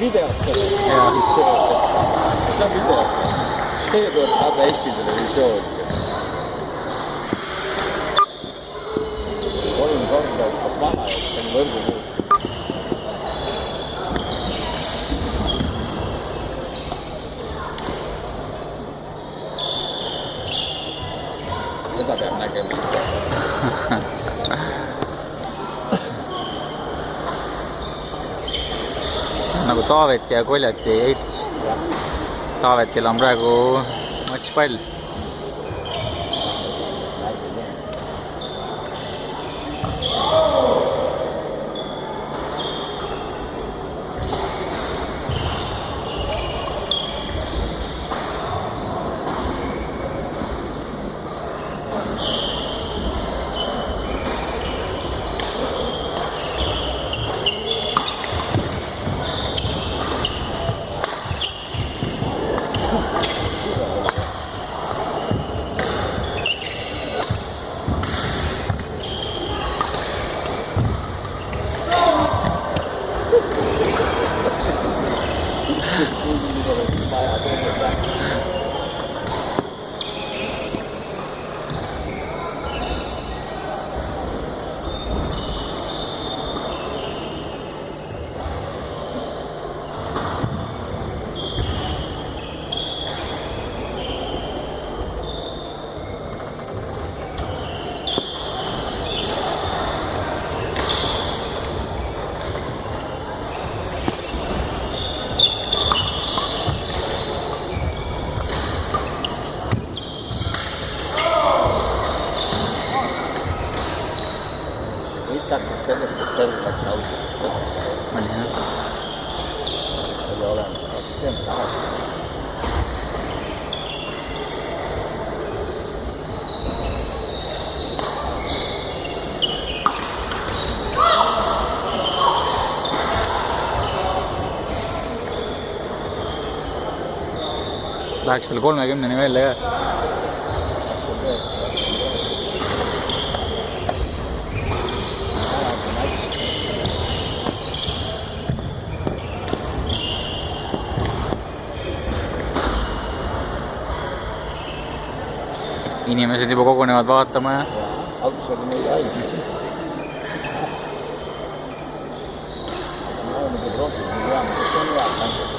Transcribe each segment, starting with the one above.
videost. See on videost. See tuleb vaata Eesti Televisiooni. 3 korda hüppas maha ja pani võrgu muud. Seda peab nägema. Nagu Taaveti ja Koljati eitus. Taavetil on praegu matšpall. Sellest, et serv läks autot. Oli olemas 20 tahad. Läheks veel 30-ni välja ka. Inimesed juba kogunevad vaatama ja Algus oli meil aigis. Ma olen nüüd rohkem, me teame, see on hea mängud.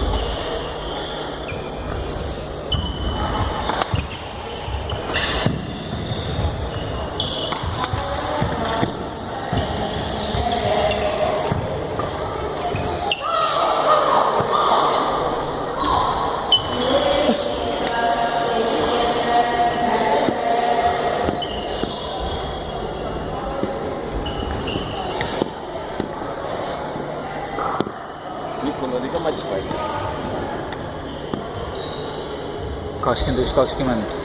Mikul oli ka matšpall. 21-20.